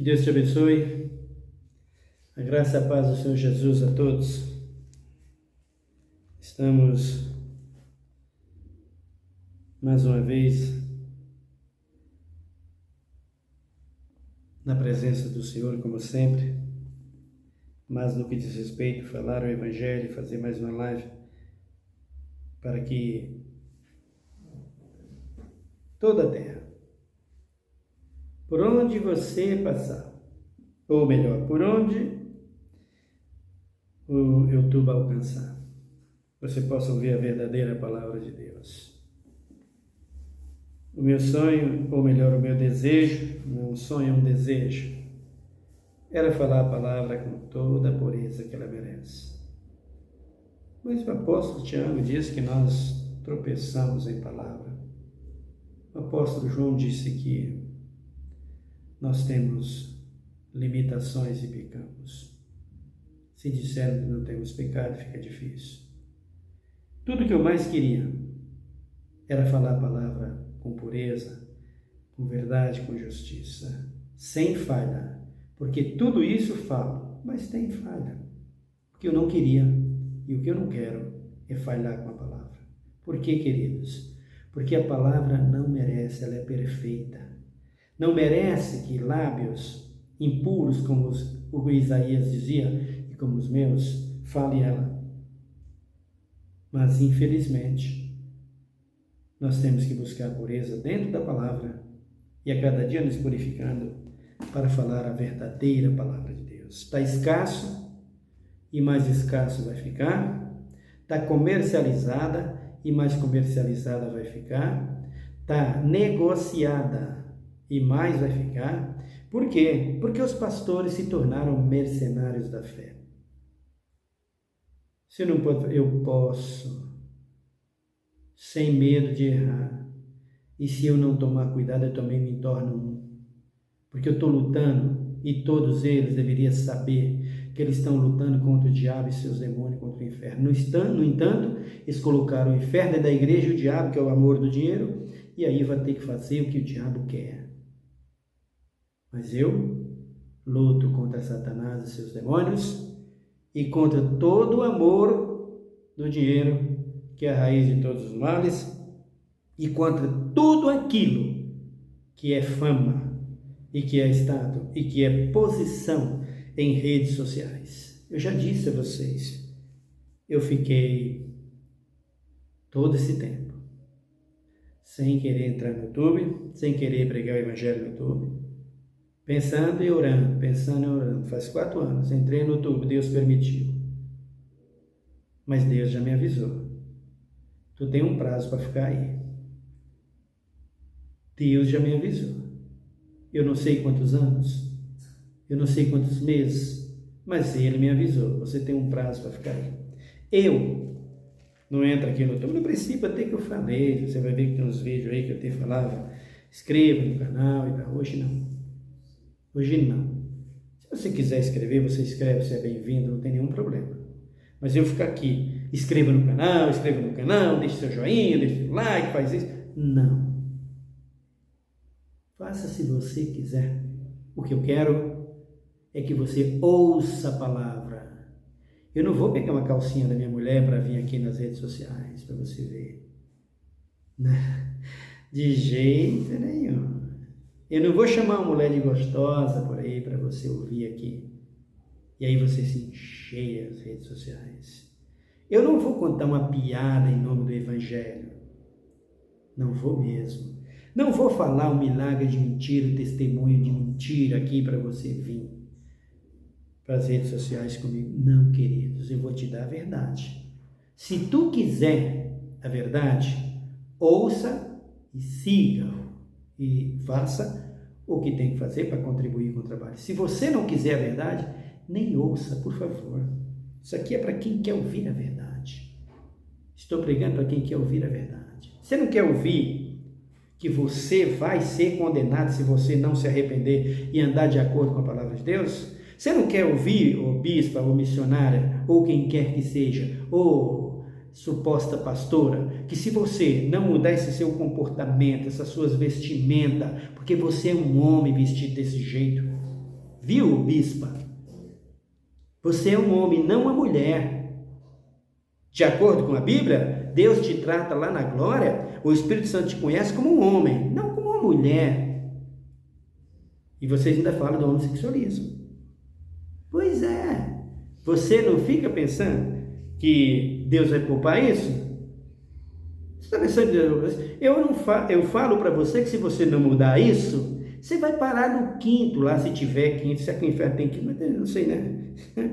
Que Deus te abençoe. A graça e a paz do Senhor Jesus a todos. Estamos mais uma vez na presença do Senhor, como sempre, mas no que diz respeito a falar o Evangelho, fazer mais uma live, para que toda a terra, por onde você passar, ou melhor, por onde o YouTube alcançar, você possa ouvir a verdadeira palavra de Deus. O meu sonho, ou melhor, o meu desejo, não um sonho, é um desejo, era falar a palavra com toda a pureza que ela merece. Mas o apóstolo Tiago diz que nós tropeçamos em palavra. O apóstolo João disse que nós temos limitações e pecamos. Se dissermos que não temos pecado, fica difícil. Tudo que eu mais queria era falar a palavra com pureza, com verdade, com justiça, sem falha. Porque tudo isso falo, mas tem falha. O que eu não queria e o que eu não quero é falhar com a palavra. Por quê, queridos? Porque a palavra não merece, ela é perfeita. Não merece que lábios impuros, como o Isaías dizia, e como os meus, fale ela. Mas, infelizmente, nós temos que buscar a pureza dentro da palavra e a cada dia nos purificando para falar a verdadeira palavra de Deus. Está escasso e mais escasso vai ficar. Está comercializada e mais comercializada vai ficar. Está negociada e mais vai ficar. Por quê? Porque os pastores se tornaram mercenários da fé. Se eu não posso, eu posso, sem medo de errar. E se eu não tomar cuidado, eu também me torno um. Porque eu estou lutando, e todos eles deveriam saber que eles estão lutando contra o diabo e seus demônios, contra o inferno. No entanto, eles colocaram o inferno dentro da igreja e o diabo, que é o amor do dinheiro, e aí vai ter que fazer o que o diabo quer. Mas eu luto contra Satanás e seus demônios, e contra todo o amor do dinheiro, que é a raiz de todos os males, e contra tudo aquilo que é fama, e que é status, e que é posição em redes sociais. Eu já disse a vocês, eu fiquei todo esse tempo sem querer entrar no YouTube, sem querer pregar o Evangelho no YouTube, pensando e orando. Faz 4 anos, entrei no YouTube, Deus permitiu. Mas Deus já me avisou. Tu tem um prazo para ficar aí. Deus já me avisou. Eu não sei quantos anos, eu não sei quantos meses, mas Ele me avisou. Você tem um prazo para ficar aí. Eu não entro aqui no YouTube. No princípio até que eu falei, você vai ver que tem uns vídeos aí que eu até falava, inscreva no canal e tal. Hoje não. Hoje não. Se você quiser escrever, você escreve, você é bem-vindo, não tem nenhum problema. Mas eu ficar aqui, inscreva no canal, deixe seu joinha, deixe seu like, faz isso. Não. Faça se você quiser. O que eu quero é que você ouça a palavra. Eu não vou pegar uma calcinha da minha mulher para vir aqui nas redes sociais, para você ver. De jeito nenhum. Eu não vou chamar uma mulher de gostosa por aí para você ouvir aqui. E aí você se encheia as redes sociais. Eu não vou contar uma piada em nome do Evangelho. Não vou mesmo. Não vou falar um milagre de mentira, testemunho de mentira aqui para você vir para as redes sociais comigo. Não, queridos, eu vou te dar a verdade. Se tu quiser a verdade, ouça e siga e faça o que tem que fazer para contribuir com o trabalho. Se você não quiser a verdade, nem ouça, por favor. Isso aqui é para quem quer ouvir a verdade. Estou pregando para quem quer ouvir a verdade. Você não quer ouvir que você vai ser condenado se você não se arrepender e andar de acordo com a palavra de Deus? Você não quer ouvir, ô bispa, ou missionária, ou quem quer que seja, ou suposta pastora, que se você não mudar esse seu comportamento, essas suas vestimentas, porque você é um homem vestido desse jeito, Viu, bispa? Você é um homem, não uma mulher. De acordo com a Bíblia, Deus te trata lá na glória, o Espírito Santo te conhece como um homem, não como uma mulher. E vocês ainda falam do homossexualismo. Pois é. Você não fica pensando que Deus vai poupar isso? Você está pensando, eu falo para você que se você não mudar isso, você vai parar no quinto lá, se tiver quinto, se é que o inferno tem quinto, não sei, né?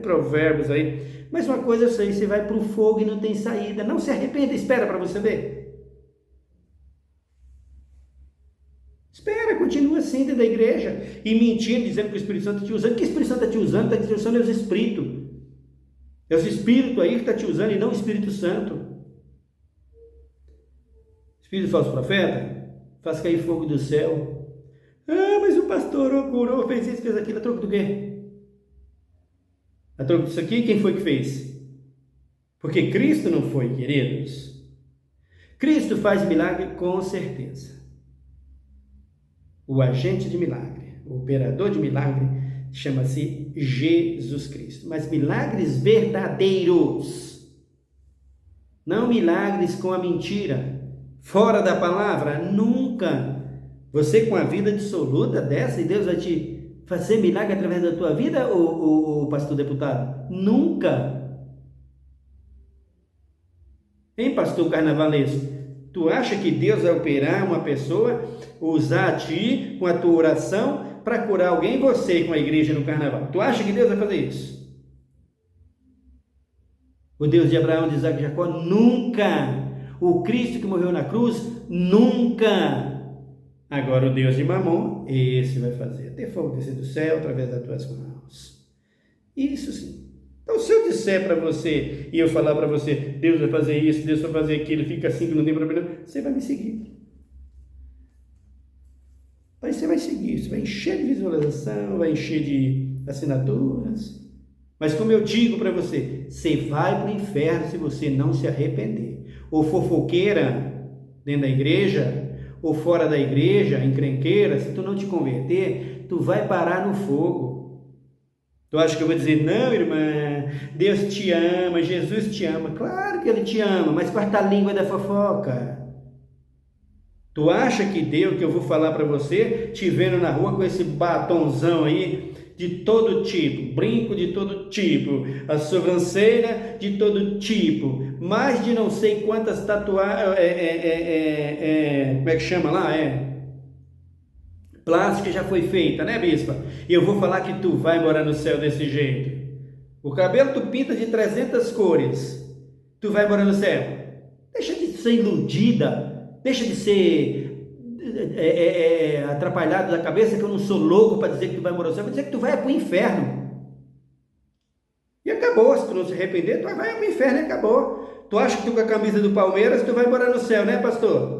Provérbios aí. Mas uma coisa eu sei, você vai para o fogo e não tem saída. Não se arrependa, espera para você ver. Espera, continua assim dentro da igreja e mentindo, dizendo que o Espírito Santo está te usando. Que o Espírito Santo está te usando? Está te usando é os Espíritos. É os Espíritos aí que está te usando e não o Espírito Santo. Espírito falso profeta faz cair fogo do céu. Ah, mas o pastor curou, fez isso, fez aquilo. A troco do quê? A troco disso aqui, quem foi que fez? Porque Cristo não foi, queridos. Cristo faz milagre com certeza. O agente de milagre, o operador de milagre, chama-se Jesus Cristo. Mas milagres verdadeiros, não milagres com a mentira, fora da palavra, nunca. Você com a vida dissoluta dessa e Deus vai te fazer milagre através da tua vida, o pastor deputado? Nunca. Hein, pastor carnavalesco? Tu acha que Deus vai operar uma pessoa, usar a ti com a tua oração para curar alguém, você com a igreja no carnaval? Tu acha que Deus vai fazer isso? O Deus de Abraão, de Isaac e Jacó? Nunca. O Cristo que morreu na cruz? Nunca. Agora o Deus de Mamon, esse vai fazer. Ter fogo descer do céu através das tuas mãos. Isso sim. Então, se eu disser para você e eu falar para você, Deus vai fazer isso, Deus vai fazer aquilo, fica assim que não tem problema, você vai me seguir. Aí você vai seguir, você vai encher de visualização, vai encher de assinaturas. Mas como eu digo para você, você vai para o inferno se você não se arrepender. Ou fofoqueira dentro da igreja, ou fora da igreja, encrenqueira, se tu não te converter, tu vai parar no fogo. Tu acha que eu vou dizer, não, irmã, Deus te ama, Jesus te ama? Claro que Ele te ama, mas corta a língua da fofoca. Tu acha que Deus, que eu vou falar para você, te vendo na rua com esse batonzão aí, de todo tipo, brinco de todo tipo, a sobrancelha de todo tipo, mais de não sei quantas tatuagens, como é que chama lá? Plástica já foi feita, né, bispa? E eu vou falar que tu vai morar no céu desse jeito. O cabelo tu pinta de 300 cores. Tu vai morar no céu. Deixa de ser iludida. Deixa de ser atrapalhado da cabeça, que eu não sou louco para dizer que tu vai morar no céu. Vou dizer que tu vai para o inferno. E acabou. Se tu não se arrepender, tu vai para o inferno e acabou. Tu acha que tu com a camisa do Palmeiras, tu vai morar no céu, né, pastor?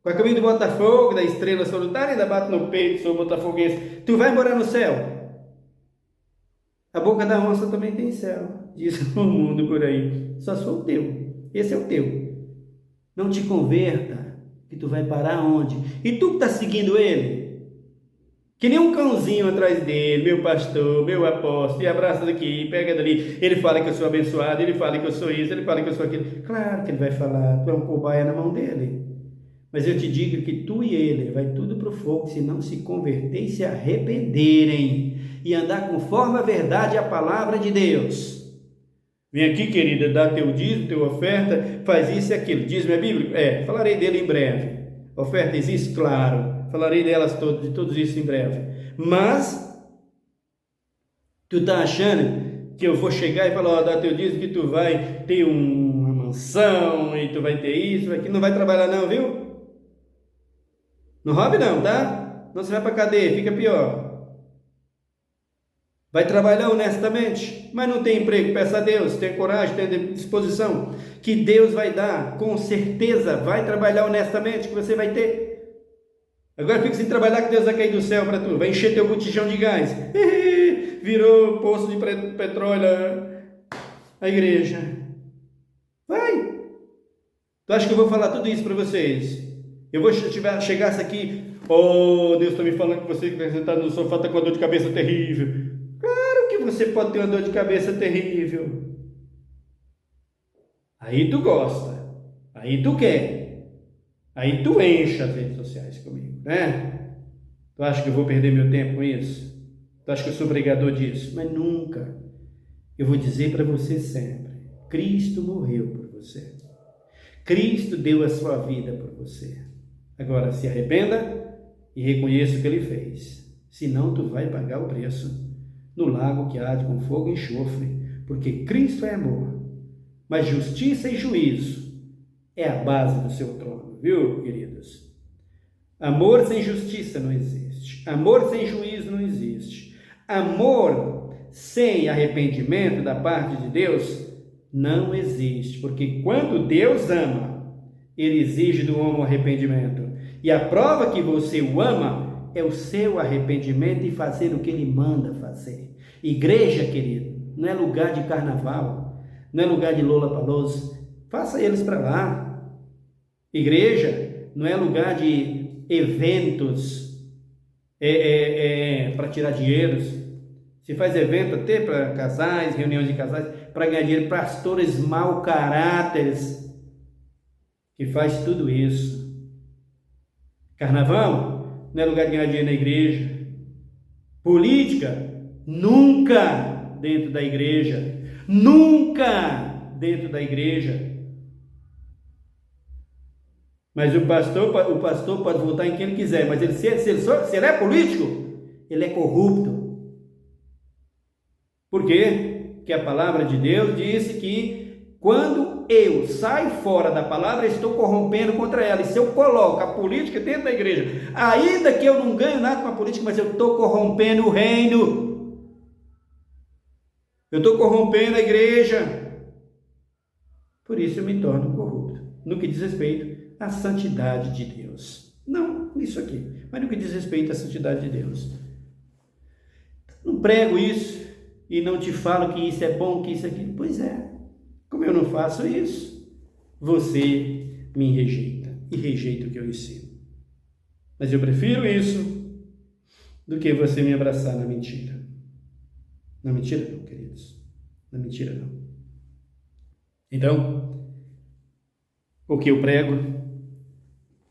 Com a camisa do Botafogo, da Estrela Solitária, ainda bate no peito, sou botafoguense. Tu vai morar no céu? A boca da onça também tem céu, diz o mundo por aí. Só sou o teu. Esse é o teu. Não te converta, que tu vai parar onde? E tu que está seguindo ele? Que nem um cãozinho atrás dele, meu pastor, meu apóstolo, e abraça daqui, pega dali. Ele fala que eu sou abençoado, ele fala que eu sou isso, ele fala que eu sou aquilo. Claro que ele vai falar, tu é um cobaia na mão dele. Mas eu te digo que tu e ele vai tudo para o fogo se não se converter e se arrependerem e andar conforme a verdade e a palavra de Deus. Vem aqui, querida, dá teu dízimo, tua oferta, faz isso e aquilo. Dízimo é bíblico? Falarei dele em breve. Oferta existe? Claro. Falarei delas todas, de tudo isso em breve. Mas tu tá achando que eu vou chegar e falar, dá teu dízimo que tu vai ter uma mansão e tu vai ter isso, aqui não vai trabalhar não, viu? Não roube não, tá? Não, você vai para cadeia, fica pior. Vai trabalhar honestamente, mas não tem emprego, peça a Deus, tenha coragem, tenha disposição, que Deus vai dar, com certeza, vai trabalhar honestamente, que você vai ter. Agora fica sem trabalhar que Deus vai cair do céu para tu, vai encher teu botijão de gás, virou poço de petróleo a igreja. Vai! Tu acha que eu vou falar tudo isso para vocês? Eu vou chegasse aqui, oh, Deus está me falando que você está no sofá, está com uma dor de cabeça terrível. Claro que você pode ter uma dor de cabeça terrível. Aí tu gosta, aí tu quer, aí tu enche as redes sociais comigo, né? Tu acha que eu vou perder meu tempo com isso? Tu acha que eu sou pregador disso? Mas nunca. Eu vou dizer para você sempre, Cristo morreu por você. Cristo deu a sua vida por você. Agora se arrependa e reconheça o que ele fez. Senão tu vai pagar o preço no lago que arde com fogo e enxofre, porque Cristo é amor. Mas justiça e juízo é a base do seu trono, viu, queridos? Amor sem justiça não existe. Amor sem juízo não existe. Amor sem arrependimento da parte de Deus não existe. Porque quando Deus ama, Ele exige do homem o arrependimento. E a prova que você o ama é o seu arrependimento e fazer o que Ele manda fazer. Igreja, querido, não é lugar de carnaval, não é lugar de lollapalooza. Faça eles para lá. Igreja não é lugar de eventos para tirar dinheiros. Se faz evento até para casais, reuniões de casais, para ganhar dinheiro, pastores mau caráteres que faz tudo isso. Carnaval não é lugar de ganhar dinheiro na igreja. Política nunca dentro da igreja. Nunca dentro da igreja. Mas o pastor pode votar em quem ele quiser, mas se ele é político, ele é corrupto. Por quê? Porque a palavra de Deus disse que quando eu saio fora da palavra, eu estou corrompendo contra ela. E se eu coloco a política dentro da igreja, ainda que eu não ganhe nada com a política, mas eu estou corrompendo o reino. Eu estou corrompendo a igreja. Por isso eu me torno corrupto, no que diz respeito à santidade de Deus. Não nisso aqui, mas no que diz respeito à santidade de Deus. Não prego isso e não te falo que isso é bom, que isso é aquilo. Pois é, como eu não faço isso, você me rejeita e rejeita o que eu ensino. Mas eu prefiro isso do que você me abraçar na mentira. Na mentira não, queridos. Na mentira não. Então, o que eu prego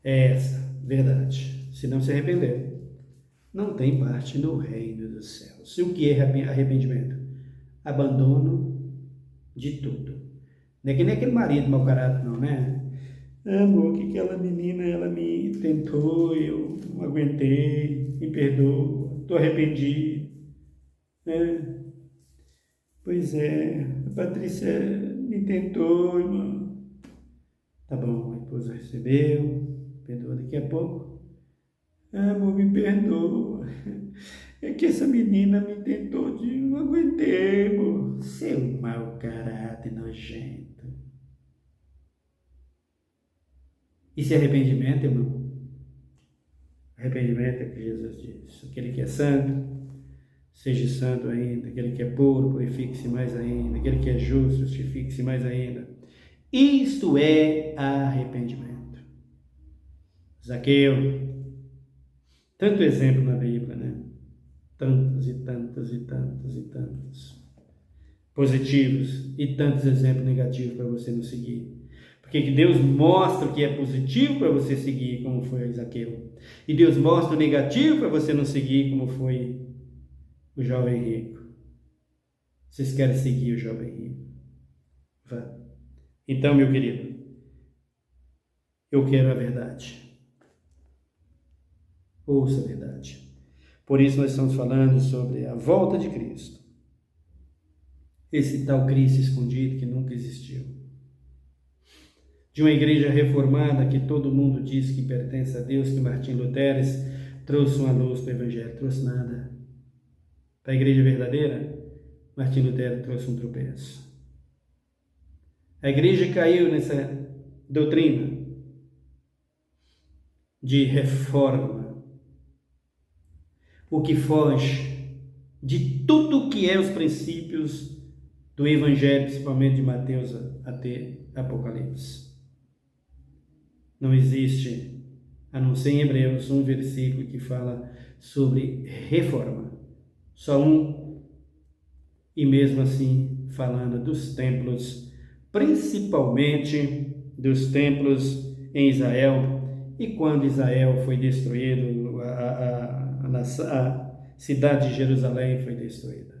é essa verdade. Se não se arrepender, não tem parte no reino dos céus. E o que é arrependimento? Abandono de tudo. Não é que nem aquele marido mau caráter, não, né? Amor, que aquela menina, ela me tentou, eu não aguentei, me perdoa, estou arrependido. Pois é, a Patrícia me tentou, irmão. Tá bom, a esposa recebeu, perdoa daqui a pouco. Amor, me perdoa. É que essa menina me tentou, não aguentei, amor. Seu mau caráter nojento. E se arrependimento, irmão? Arrependimento é que Jesus diz. Aquele que é santo, seja santo ainda. Aquele que é puro, purifique-se mais ainda. Aquele que é justo, justifique-se mais ainda. Isto é arrependimento. Zaqueu. Tanto exemplo na Bíblia, né? Tantos e tantos e tantos e tantos positivos e tantos exemplos negativos para você não seguir. Porque Deus mostra o que é positivo para você seguir, como foi Zaqueu. E Deus mostra o negativo para você não seguir, como foi o jovem rico. Vocês querem seguir o jovem rico? Vá. Então, meu querido, eu quero a verdade. Ouça a verdade. Por isso nós estamos falando sobre a volta de Cristo. Esse tal Cristo escondido que nunca existiu. De uma igreja reformada que todo mundo diz que pertence a Deus, que Martim Lutero trouxe uma luz para o Evangelho. Trouxe nada. Para a igreja verdadeira, Martim Lutero trouxe um tropeço. A igreja caiu nessa doutrina de reforma, o que foge de tudo que é os princípios do Evangelho, principalmente de Mateus até Apocalipse. Não existe a não ser em Hebreus, um versículo que fala sobre reforma. Só um, e mesmo assim falando dos templos, principalmente dos templos em Israel, e quando Israel foi destruído, a cidade de Jerusalém foi destruída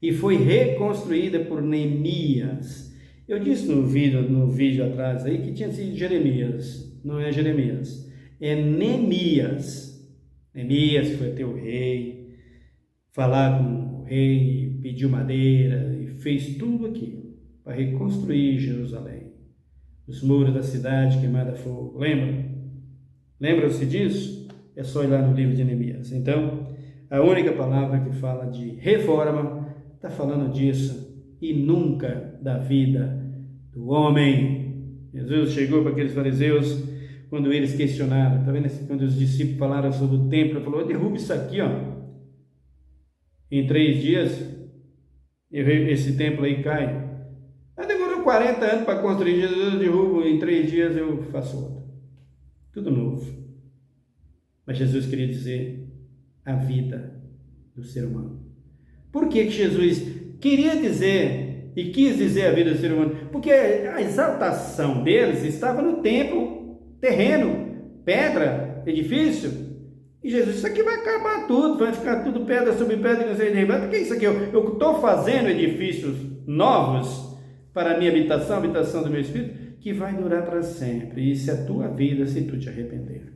e foi reconstruída por Neemias. Eu disse no vídeo atrás aí que tinha sido Jeremias, não é Jeremias, é Neemias. Neemias foi até o rei, falar com o rei, pediu madeira e fez tudo aquilo para reconstruir Jerusalém. Os muros da cidade queimada a fogo, Lembram-se disso? É só ir lá no livro de Neemias. Então, a única palavra que fala de reforma está falando disso e nunca da vida do homem. Jesus chegou para aqueles fariseus quando eles questionaram, está vendo? Quando os discípulos falaram sobre o templo, ele falou: derruba isso aqui, ó. Em 3 dias, esse templo aí cai. Mas demorou 40 anos para construir. Jesus derruba, em 3 dias eu faço outro. Tudo novo. Mas Jesus queria dizer a vida do ser humano. Por que Jesus queria dizer e quis dizer a vida do ser humano? Porque a exaltação deles estava no templo, terreno, pedra, edifício. E Jesus, isso aqui vai acabar tudo, vai ficar tudo pedra sobre pedra, não sei derribar. Por que isso aqui? Eu estou fazendo edifícios novos para a minha habitação, a habitação do meu espírito, que vai durar para sempre. Isso é a tua vida se tu te arrepender.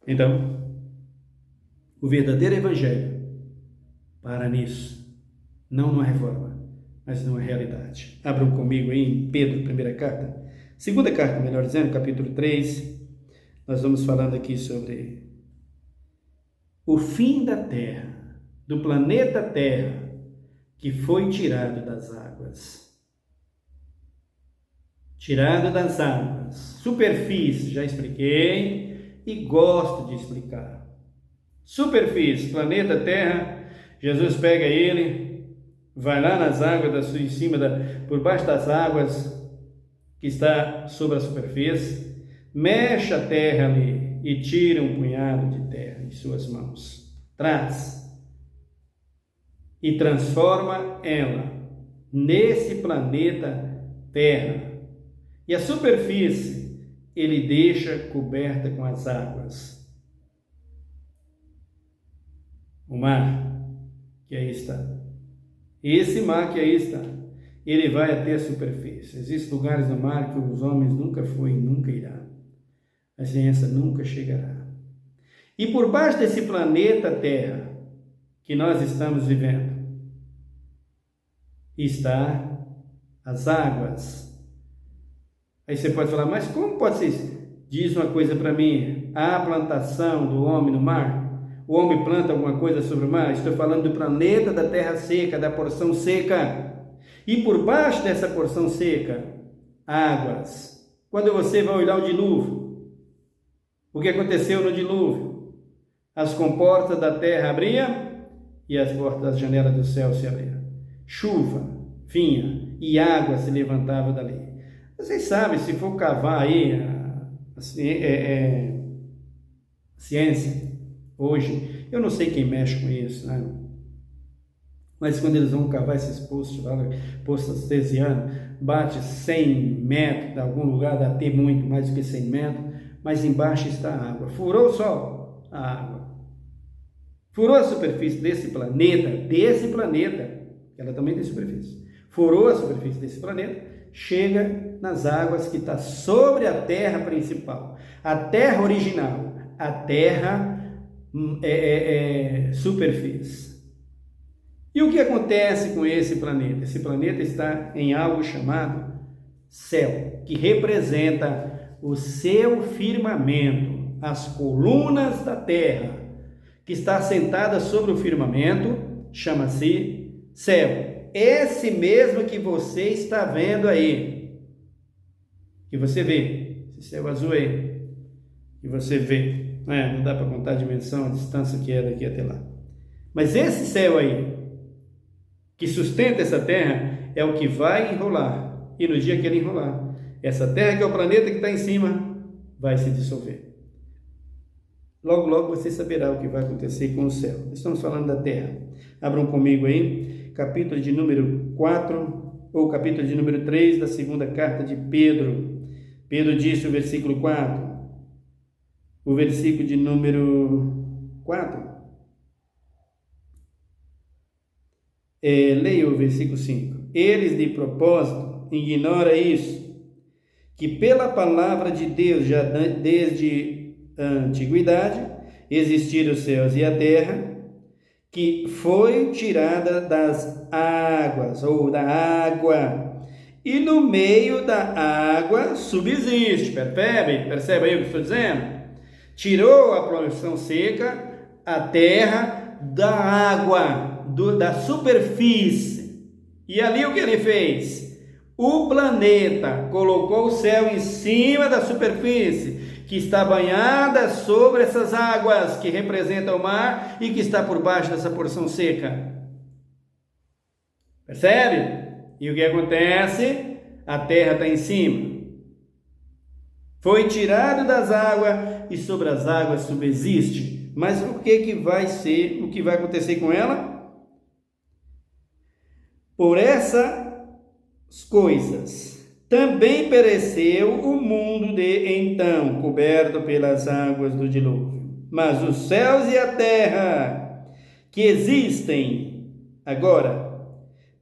Então, o verdadeiro evangelho para nisso, não numa reforma, mas numa realidade. Abram comigo aí em Pedro, primeira carta. Segunda carta, melhor dizendo, capítulo 3. Nós vamos falando aqui sobre o fim da Terra, do planeta Terra, que foi tirado das águas. Tirado das águas. Superfície, já expliquei e gosto de explicar. Superfície, planeta Terra, Jesus pega ele, vai lá nas águas, em cima, por baixo das águas, que está sobre a superfície, mexe a terra ali e tira um punhado de terra em suas mãos. Traz e transforma ela nesse planeta Terra. E a superfície ele deixa coberta com as águas. O mar que aí está. Esse mar que aí está, ele vai até a superfície. Existem lugares no mar que os homens nunca foram e nunca irão. A ciência nunca chegará. E por baixo desse planeta Terra que nós estamos vivendo, está as águas. Aí você pode falar, mas como pode ser isso? Diz uma coisa para mim, a plantação do homem no mar? O homem planta alguma coisa sobre o mar? Estou falando do planeta da terra seca, da porção seca. E por baixo dessa porção seca, águas. Quando você vai olhar o dilúvio, o que aconteceu no dilúvio? As comportas da terra abriam e as portas das janelas do céu se abriam. Chuva vinha e água se levantava dali. Vocês sabem, se for cavar aí a ciência, hoje, eu não sei quem mexe com isso, né? Mas quando eles vão cavar esses poços lá, poço artesiano, bate 100 metros, em algum lugar dá até muito mais do que 100 metros, mas embaixo está a água. Furou o sol, a água. Furou a superfície desse planeta, ela também tem superfície. Furou a superfície desse planeta, chega nas águas que está sobre a terra principal, a terra original, a terra superfície. E o que acontece com esse planeta? Esse planeta está em algo chamado céu, que representa o seu firmamento, as colunas da terra, que está assentada sobre o firmamento, chama-se céu. Esse mesmo que você está vendo aí, que você vê, esse céu azul aí, que você vê, não dá para contar a dimensão, a distância que é daqui até lá. Mas esse céu aí, que sustenta essa terra, é o que vai enrolar. E no dia que ele enrolar, essa terra que é o planeta que está em cima, vai se dissolver. logo, logo você saberá o que vai acontecer com o céu. Estamos falando da terra. Abram comigo aí, capítulo de número 4, ou capítulo de número 3 da segunda carta de Pedro. Pedro disse o versículo 4, o versículo de número 4. Leia o versículo 5. Eles de propósito ignora isso, que pela palavra de Deus já desde a antiguidade existiram os céus e a terra, que foi tirada das águas ou da água, e no meio da água subsiste. Percebe aí o que estou dizendo? Tirou a porção seca, a terra da água, da superfície. E ali o que ele fez? O planeta colocou o céu em cima da superfície, que está banhada sobre essas águas, que representam o mar, e que está por baixo dessa porção seca. Percebe? E o que acontece? A terra está em cima. Foi tirado das águas e sobre as águas subsiste. Mas o que vai ser? O que vai acontecer com ela? Por essas coisas também pereceu o mundo de então, coberto pelas águas do dilúvio. Mas os céus e a terra, que existem agora,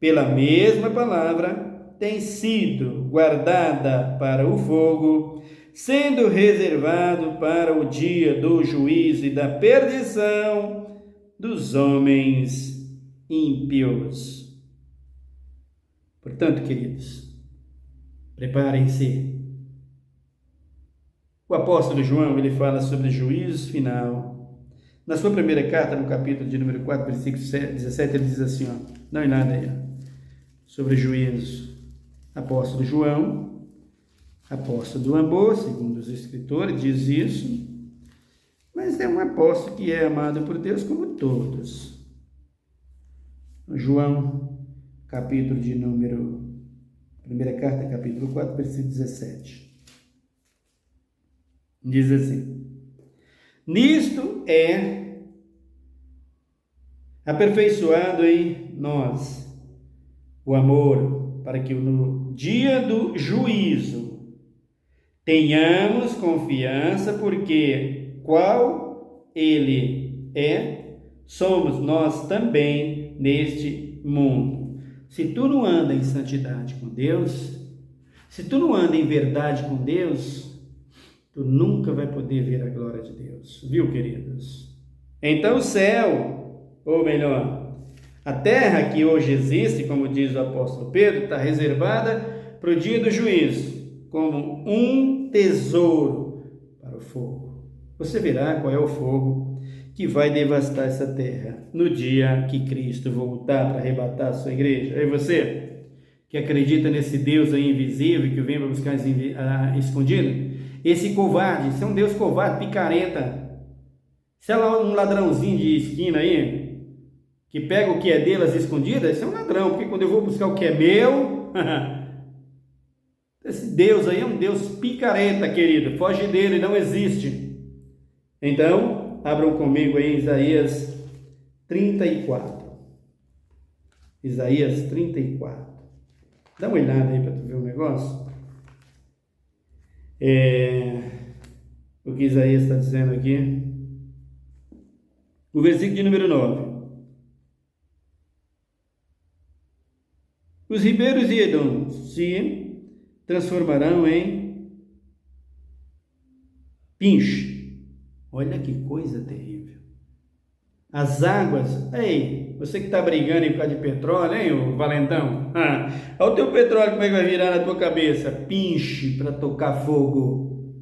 pela mesma palavra, têm sido guardada para o fogo, sendo reservado para o dia do juízo e da perdição dos homens ímpios. Portanto, queridos, preparem-se. O apóstolo João, ele fala sobre juízo final. Na sua primeira carta, no capítulo de número 4, versículo 17, ele diz assim, dá uma olhada aí, sobre juízo. Apóstolo João, apóstolo do amor, segundo os escritores, diz isso, mas é um apóstolo que é amado por Deus como todos. João, capítulo de número, primeira carta, capítulo 4, versículo 17. Diz assim: nisto é aperfeiçoado em nós o amor, para que no dia do juízo tenhamos confiança, porque qual ele é, somos nós também neste mundo. Se tu não anda em santidade com Deus, se tu não anda em verdade com Deus, tu nunca vai poder ver a glória de Deus, viu, queridos? Então o céu, ou melhor, a terra que hoje existe, como diz o apóstolo Pedro, está reservada para o dia do juízo, como um tesouro para o fogo. Você verá qual é o fogo que vai devastar essa terra no dia que Cristo voltar para arrebatar a sua igreja. E você, que acredita nesse Deus aí invisível, que vem para buscar escondido, esse covarde, esse é um Deus covarde, picareta. Se é um ladrãozinho de esquina aí, que pega o que é dele às escondidas, esse é um ladrão, porque quando eu vou buscar o que é meu, esse Deus aí é um Deus picareta, querido, foge dele, não existe. Então, abram comigo aí Isaías 34. Isaías 34. Dá uma olhada aí para tu ver o negócio. O que Isaías está dizendo aqui. O versículo de número 9. Os ribeiros de Edom se transformarão em pinche. Olha que coisa terrível. As águas, ei, você que está brigando por causa de petróleo, hein, ô valentão? Olha o teu petróleo, como é que vai virar na tua cabeça? Pinche para tocar fogo.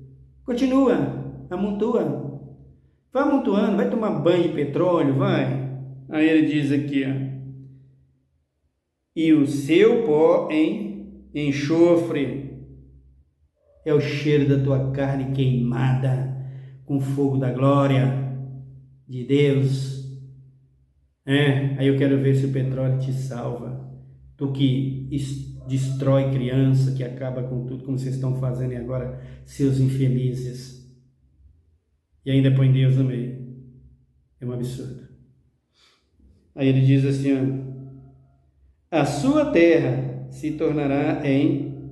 Continua, amontoa. Vai amontoando, vai tomar banho de petróleo, vai. Aí ele diz aqui, e o seu pó em enxofre. É o cheiro da tua carne queimada com o fogo da glória de Deus. Aí eu quero ver se o petróleo te salva. Tu que destrói criança, que acaba com tudo, como vocês estão fazendo agora, seus infelizes. e ainda põe Deus no meio. É um absurdo. Aí ele diz assim, ó, a sua terra se tornará em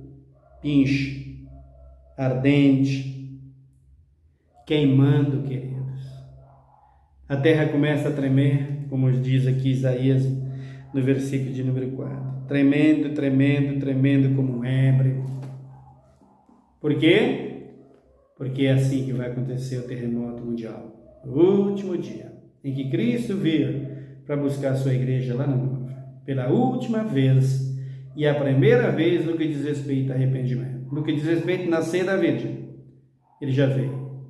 pinche, ardente, queimando, queridos. A terra começa a tremer, como diz aqui Isaías no versículo de número 4. Tremendo, tremendo, tremendo como um ébrio. Por quê? Porque é assim que vai acontecer o terremoto mundial. O último dia em que Cristo vir para buscar a sua igreja lá na nuvem. Pela última vez e a primeira vez no que diz respeito a arrependimento. No que diz respeito a nascer da Virgem, ele já veio.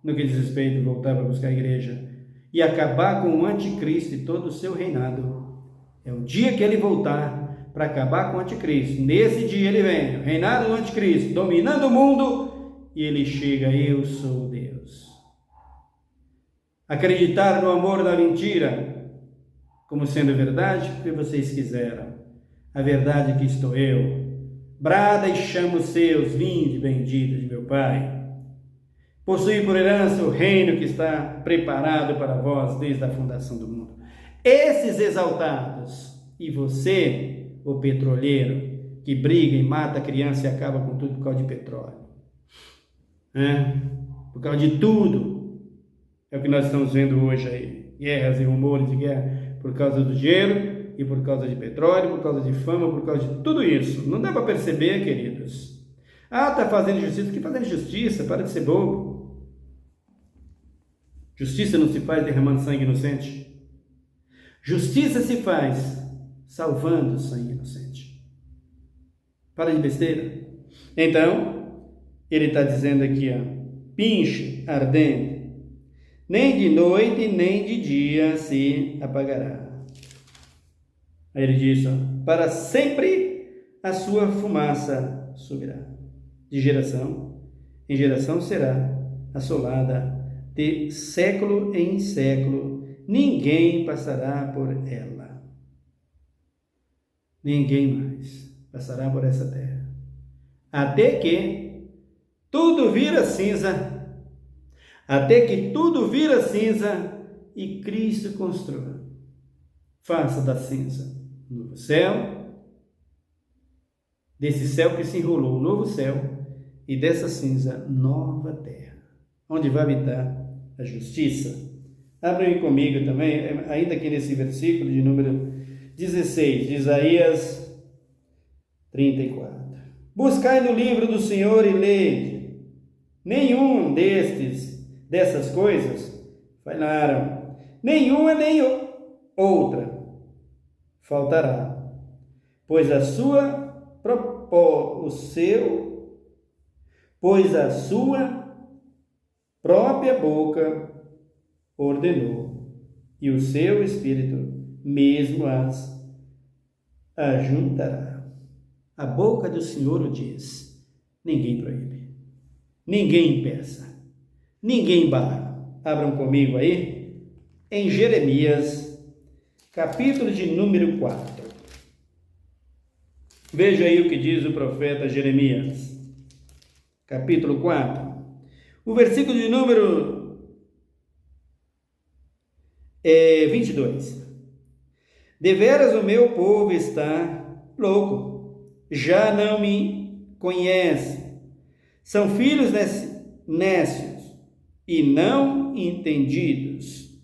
No que diz respeito a voltar para buscar a igreja e acabar com o anticristo e todo o seu reinado, é o dia que ele voltar para acabar com o anticristo. Nesse dia ele vem, o reinado do anticristo, dominando o mundo, e ele chega, eu sou Deus. Acreditar no amor da mentira como sendo verdade, porque vocês quiseram. A verdade é que estou eu. Brada e chama os seus, vinde, benditos de meu Pai. Possui por herança o reino que está preparado para vós desde a fundação do mundo. Esses exaltados, e você, o petroleiro, que briga e mata a criança e acaba com tudo por causa de petróleo. Por causa de tudo. É o que nós estamos vendo hoje aí. Guerras e rumores de guerra por causa do dinheiro e por causa de petróleo, por causa de fama, por causa de tudo isso. Não dá para perceber, queridos. Está fazendo justiça. Que fazendo justiça? Para de ser bobo. Justiça não se faz derramando sangue inocente. Justiça se faz salvando sangue inocente. Para de besteira. Então, ele está dizendo aqui, pinche ardente, nem de noite nem de dia se apagará. Aí ele diz, para sempre a sua fumaça subirá. De geração em geração será assolada, de século em século ninguém passará por ela. Ninguém mais passará por essa terra. Até que tudo vira cinza. Até que tudo vira cinza e Cristo construa. Faça da cinza um novo céu, desse céu que se enrolou, um novo céu, e dessa cinza, nova terra, onde vai habitar a justiça. Abrem comigo também, ainda aqui nesse versículo de número 16, de Isaías 34. Buscai no livro do Senhor e lede. Nenhum dessas coisas falharam, nenhuma nem outra faltará, pois a sua própria boca ordenou, e o seu Espírito mesmo as ajuntará. A boca do Senhor o diz, ninguém proíbe, ninguém impeça, ninguém barra. Abram comigo aí, em Jeremias, capítulo de número 4. Veja aí o que diz o profeta Jeremias, capítulo 4. O versículo de número 22. Deveras o meu povo está louco, já não me conhece. São filhos nécios e não entendidos.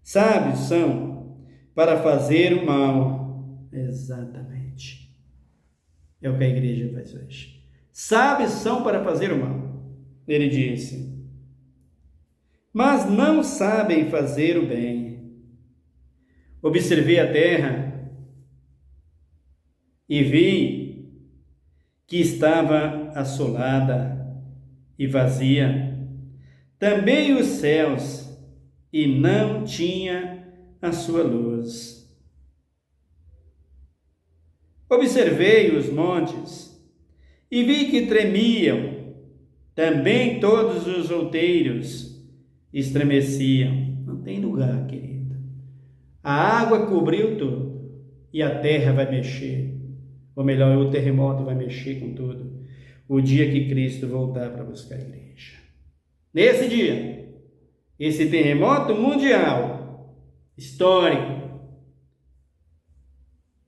Sábios são para fazer o mal. Exatamente. É o que a igreja faz hoje. Sábios são para fazer o mal. Ele disse, mas não sabem fazer o bem. Observei a terra e vi que estava assolada e vazia, também os céus, e não tinha a sua luz. Observei os montes e vi que tremiam, também todos os outeiros estremeciam. Não tem lugar, querido. A água cobriu tudo e a terra vai mexer. Ou melhor, o terremoto vai mexer com tudo. O dia que Cristo voltar para buscar a igreja. Nesse dia, esse terremoto mundial, histórico,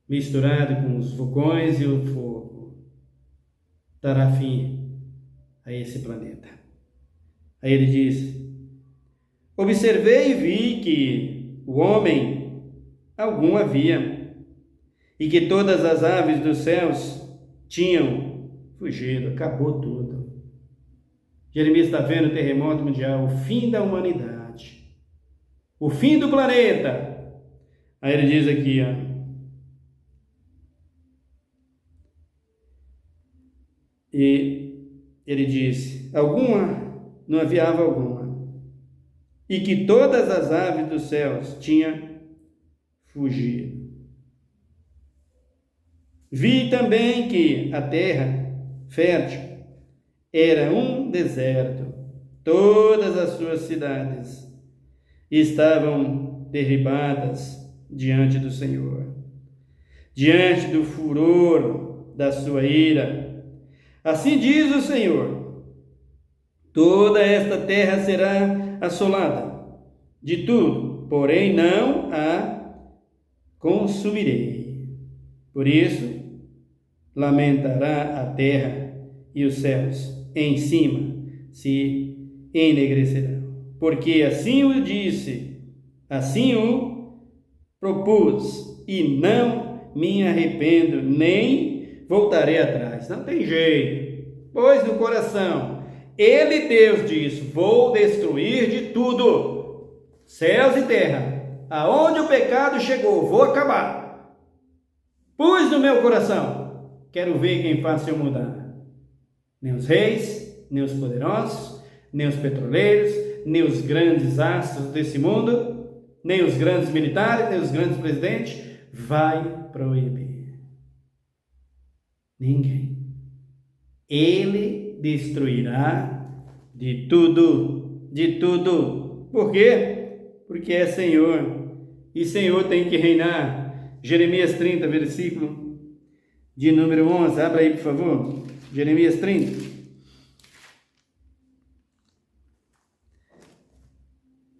misturado com os vulcões e o fogo, dará fim a esse planeta. Aí ele diz: observei e vi que o homem algum havia, e que todas as aves dos céus tinham fugido, acabou tudo. Jeremias está vendo o terremoto mundial, o fim da humanidade, o fim do planeta. Aí ele diz aqui, e ele disse: não havia ave alguma, e que todas as aves dos céus tinham fugido. Vi também que a terra fértil era um deserto, todas as suas cidades estavam derribadas diante do Senhor, diante do furor da sua ira. Assim diz o Senhor: toda esta terra será assolada de tudo, porém não a consumirei. Por isso, lamentará a terra e os céus em cima se enegrecerão. Porque assim o disse, assim o propus, e não me arrependo, nem voltarei atrás. Não tem jeito, pois no coração, ele, Deus, diz: vou destruir de tudo, céus e terra, aonde o pecado chegou, vou acabar. Pus no meu coração, quero ver quem faz eu mudar. Nem os reis, nem os poderosos, nem os petroleiros, nem os grandes astros desse mundo, nem os grandes militares, nem os grandes presidentes, vai proibir. Ninguém. Ele destruirá de tudo, de tudo. Por quê? Porque é Senhor, e Senhor tem que reinar. Jeremias 30, versículo de número 11, abra aí, por favor. Jeremias 30.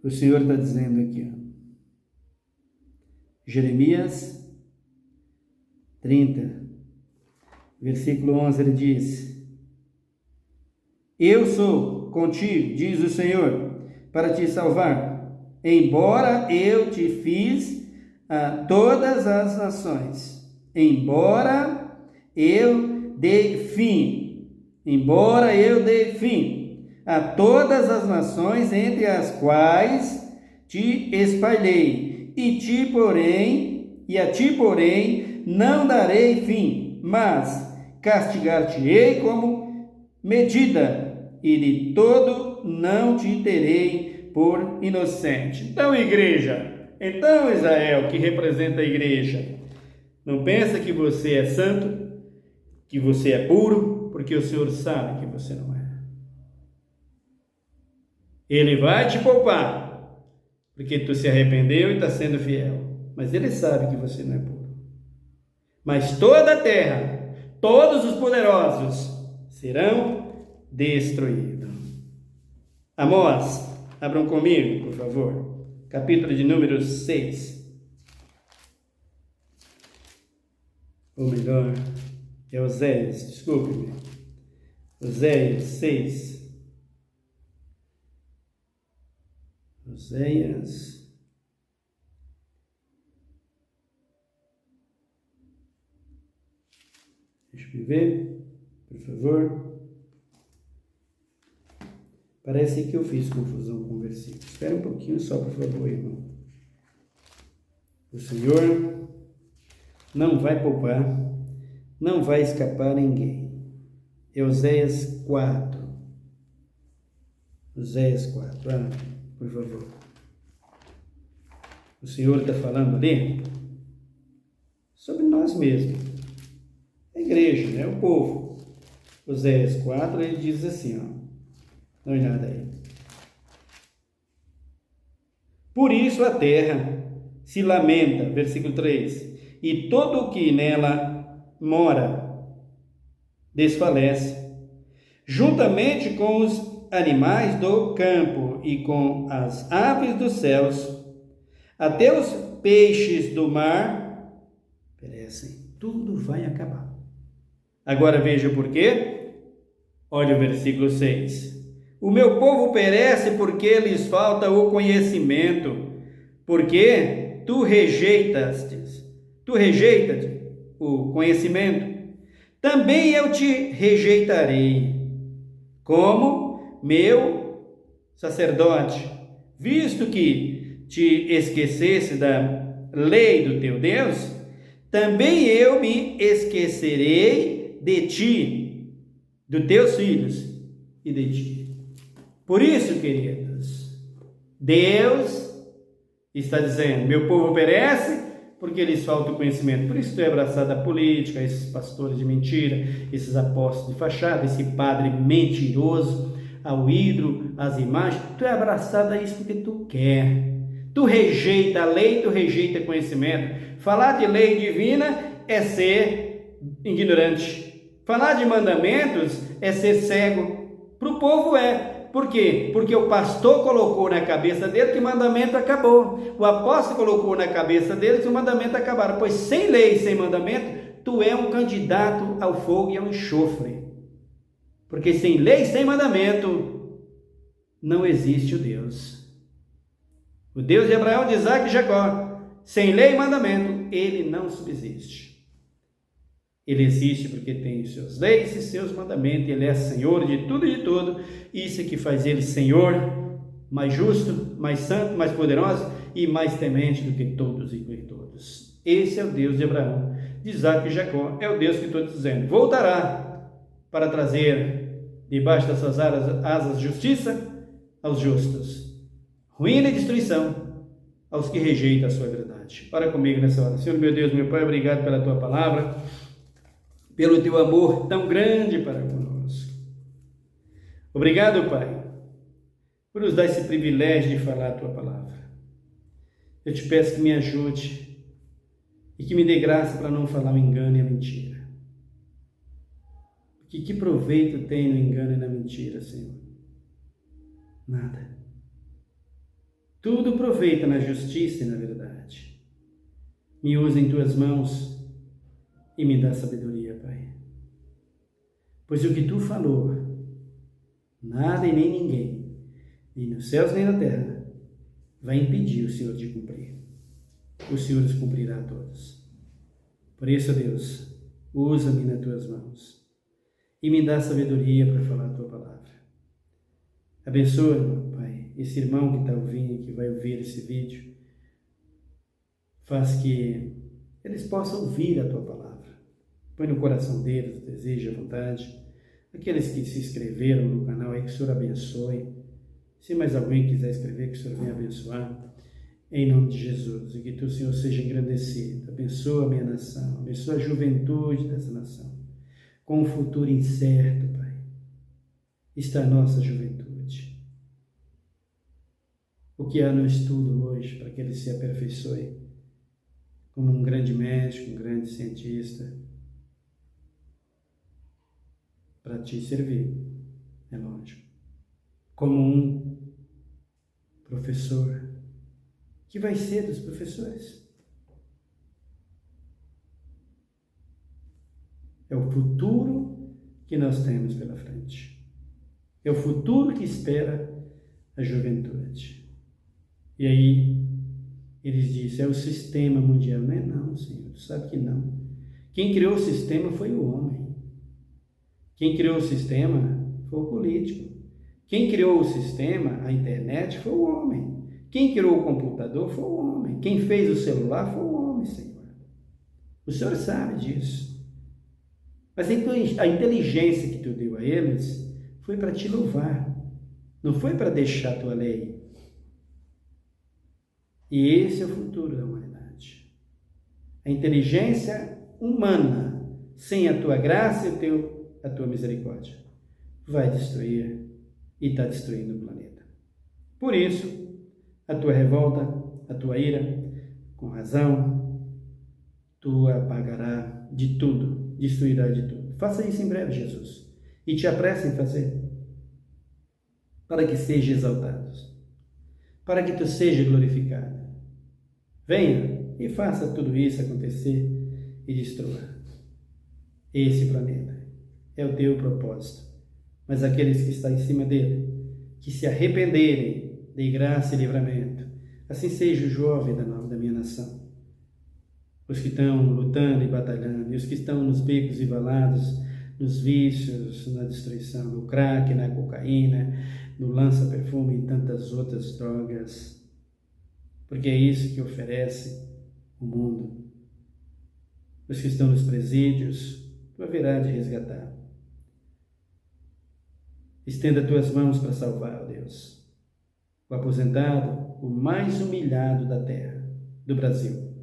O Senhor está dizendo aqui, Jeremias 30, versículo 11, ele diz: eu sou contigo, diz o Senhor, para te salvar, embora eu te fiz a todas as nações, embora eu dei fim a todas as nações entre as quais te espalhei, e a ti, porém, não darei fim, mas castigar-te-ei como medida, e de todo não te terei por inocente. Então, igreja, então Israel, que representa a igreja, não pensa que você é santo, que você é puro, porque o Senhor sabe que você não é. Ele vai te poupar, porque tu se arrependeu e está sendo fiel, mas Ele sabe que você não é puro. Mas toda a terra, todos os poderosos serão destruídos. Amós, abram comigo, por favor. Capítulo de número 6. Ou melhor, é Oséias, desculpe-me. Oséias 6. Oséias. Deixa eu ver, por favor. Parece que eu fiz confusão com o versículo. Espera um pouquinho só, por favor, irmão. O Senhor não vai poupar, não vai escapar ninguém. Oséias 4. Oséias 4, por favor. O Senhor está falando ali sobre nós mesmos. A igreja, né? O povo. Oséias 4, ele diz assim, Dá uma olhada aí. Por isso a terra se lamenta, versículo 3, e todo o que nela mora desfalece, juntamente com os animais do campo e com as aves dos céus, até os peixes do mar perecem. Tudo vai acabar. Agora veja por quê. Olha o versículo 6. O meu povo perece porque lhes falta o conhecimento, porque tu rejeitas o conhecimento. Também eu te rejeitarei, como meu sacerdote, visto que te esquecesse da lei do teu Deus, também eu me esquecerei de ti, dos teus filhos e de ti. Por isso, queridos, Deus está dizendo, meu povo perece porque lhes falta o conhecimento. Por isso tu é abraçado à política, esses pastores de mentira, esses apóstolos de fachada, esse padre mentiroso, ao ídolo, às imagens. Tu é abraçado a isso porque tu quer. Tu rejeita a lei, tu rejeita conhecimento. Falar de lei divina é ser ignorante. Falar de mandamentos é ser cego. Para o povo é. Por quê? Porque o pastor colocou na cabeça dele que o mandamento acabou. O apóstolo colocou na cabeça dele que o mandamento acabaram. Pois sem lei, sem mandamento, tu é um candidato ao fogo e ao enxofre. Porque sem lei, sem mandamento, não existe o Deus. O Deus de Abraão, de Isaac e Jacó, sem lei e mandamento, ele não subsiste. Ele existe porque tem os seus leis e seus mandamentos, ele é Senhor de tudo e de todo. Isso é que faz ele Senhor, mais justo, mais santo, mais poderoso e mais temente do que todos e por todos. Esse é o Deus de Abraão, de Isaac e Jacó, é o Deus que estou dizendo. Voltará para trazer debaixo das suas asas justiça aos justos, ruína e destruição aos que rejeitam a sua verdade. Ora comigo nessa hora. Senhor meu Deus, meu Pai, obrigado pela tua palavra, pelo teu amor tão grande para conosco. Obrigado, Pai, por nos dar esse privilégio de falar a tua palavra. Eu te peço que me ajude e que me dê graça para não falar o engano e a mentira. Porque que proveito tem no engano e na mentira, Senhor? Nada. Tudo aproveita na justiça e na verdade. Me usa em tuas mãos e me dá sabedoria, Pai. Pois o que tu falou, nada e nem ninguém, nem nos céus nem na terra, vai impedir o Senhor de cumprir. O Senhor os cumprirá a todos. Por isso, Deus, usa-me nas tuas mãos e me dá sabedoria para falar a tua palavra. Abençoa, Pai, esse irmão que está ouvindo, que vai ouvir esse vídeo. Faz que eles possam ouvir a tua palavra. Põe no coração deles o desejo, a vontade. Aqueles que se inscreveram no canal, aí que o Senhor abençoe. Se mais alguém quiser escrever, que o Senhor venha abençoar. Em nome de Jesus. E que tu, Senhor, seja engrandecido. Abençoa a minha nação. Abençoa a juventude dessa nação. Com um futuro incerto, Pai, está a nossa juventude. O que há no estudo hoje para que ele se aperfeiçoe como um grande médico, um grande cientista, para te servir, é lógico. Como um professor, que vai ser dos professores. É o futuro que nós temos pela frente. É o futuro que espera a juventude. E aí, eles dizem, é o sistema mundial. Não é não, Senhor, sabe que não. Quem criou o sistema foi o homem. Quem criou o sistema foi o político. Quem criou o sistema, a internet, foi o homem. Quem criou o computador foi o homem. Quem fez o celular foi o homem, Senhor. O Senhor sabe disso. Mas a inteligência que tu deu a eles foi para te louvar. Não foi para deixar a tua lei. E esse é o futuro da humanidade. A inteligência humana, sem a tua graça e a tua misericórdia, vai destruir e está destruindo o planeta. Por isso, a tua revolta, a tua ira, com razão, tu apagará de tudo, destruirá de tudo. Faça isso em breve, Jesus. E te apressa em fazer. para que seja exaltado, para que tu seja glorificado. Venha e faça tudo isso acontecer e destrua esse planeta. É o teu propósito. Mas aqueles que estão em cima dele, que se arrependerem, de graça e livramento, assim seja o jovem da minha nação. Os que estão lutando e batalhando, e os que estão nos becos e valados, nos vícios, na destruição, no crack, na cocaína, no lança-perfume e tantas outras drogas. Porque é isso que oferece o mundo. Os que estão nos presídios, tu haverá de resgatar. Estenda tuas mãos para salvar, ó Deus, o aposentado, o mais humilhado da terra, do Brasil,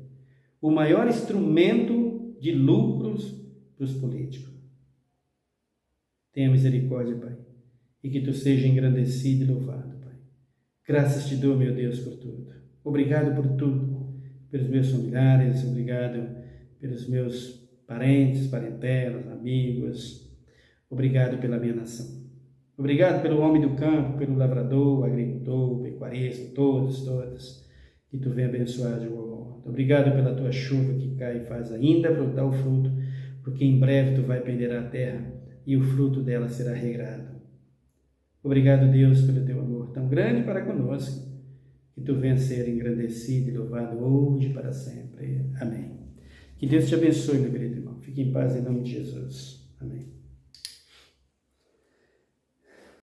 o maior instrumento de lucros para os políticos. Tenha misericórdia, Pai, e que tu seja engrandecido e louvado, Pai. Graças te dou, meu Deus, por tudo. Obrigado por tudo, pelos meus familiares, obrigado pelos meus parentes, parentelas, amigos. Obrigado pela minha nação. Obrigado pelo homem do campo, pelo lavrador, agricultor, pecuarista, todas. Que tu venha abençoar de boa modo. Obrigado pela tua chuva que cai e faz ainda brotar o fruto, porque em breve tu vai peneirar a terra e o fruto dela será regrado. Obrigado, Deus, pelo teu amor tão grande para conosco, que tu venha ser engrandecido e louvado hoje e para sempre. Amém. Que Deus te abençoe, meu querido irmão. Fique em paz em nome de Jesus. Amém.